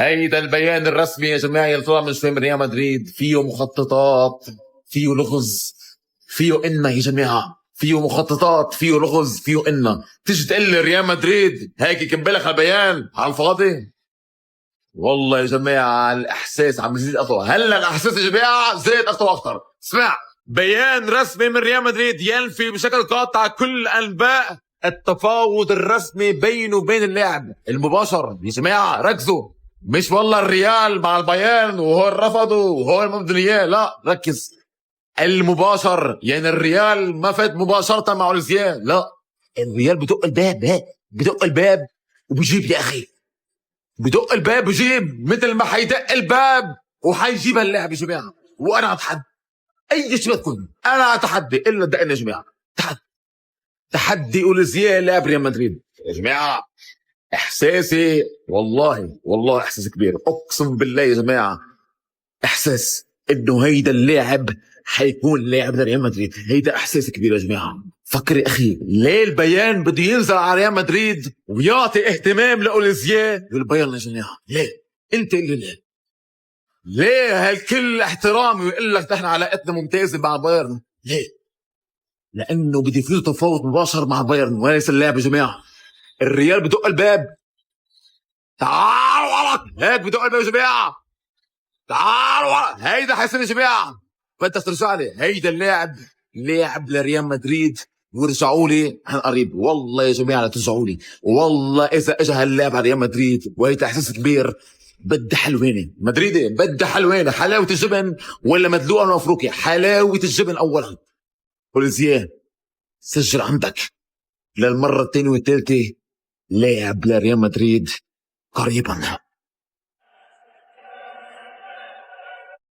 هيدا البيان الرسمي يا جماعه اللي طلع من شوي من ريال مدريد، فيه مخططات، فيه لغز، فيه إنا يا جماعه، فيه مخططات، فيه لغز، فيه إنا. تيجي تقول لي ريال مدريد هيك يكبلك على البيان على الفاضي؟ والله يا جماعه الاحساس عم يزيد اقوى. هلا الاحساس يا جماعه زاد اكثر واكثر. اسمع، بيان رسمي من ريال مدريد ينفي بشكل قاطع كل انباء التفاوض الرسمي بينه وبين اللاعب المباشر. يا جماعه ركزوا، مش والله الريال مع البيان وهو رفضوا وهو المبدل اياه، لا ركز. المباشر يعني الريال ما فات مباشره مع اوليزيان، لا، الريال بدق الباب، بدق الباب وبجيب يا اخي، بدق الباب وجيب مثل ما حيدق الباب وحيجيب اللاعب يا جماعه. وانا اتحدى اي شيء بتكون، انا اتحدى الا دقنا يا جماعه. تحدي اوليزيان لاعب ريال مدريد يا جماعه. احساسي والله احساس كبير، اقسم بالله يا جماعه احساس انه هيدا اللاعب حيكون لاعب لريال مدريد. هيدا احساس كبير يا جماعه. فكر يا اخي، ليه البيان بده ينزل على ريال مدريد ويعطي اهتمام لاوليزيان والبيان يا جماعه؟ ليه؟ انت اللي ليه هالكل احترام ويقول لك نحن علاقتنا ممتازه مع بايرن؟ ليه؟ لانه بده يفوز تفاوض مباشر مع بايرن وليس اللاعب يا جماعه. الريال بدق الباب، تعالوا ورا هيك، بدق الباب يا جماعه، تعالوا ورا. هيدا حيصير يا جماعه، بدك ترجع لي هيدا اللاعب لاعب لريال مدريد ورجعوا لي عن قريب. والله يا جماعه لا ترجعوا لي، والله اذا اجى هاللاعب على ريال مدريد وهيدا احساس كبير. بدي حلوانه مدريدي، بدي حلوانه، حلاوه الجبن ولا مدلوقه من افريقيا؟ حلاوه الجبن اولا. اوليزيان سجل عندك للمره الثانيه والثالثه، لاعب لريال مدريد قريبا.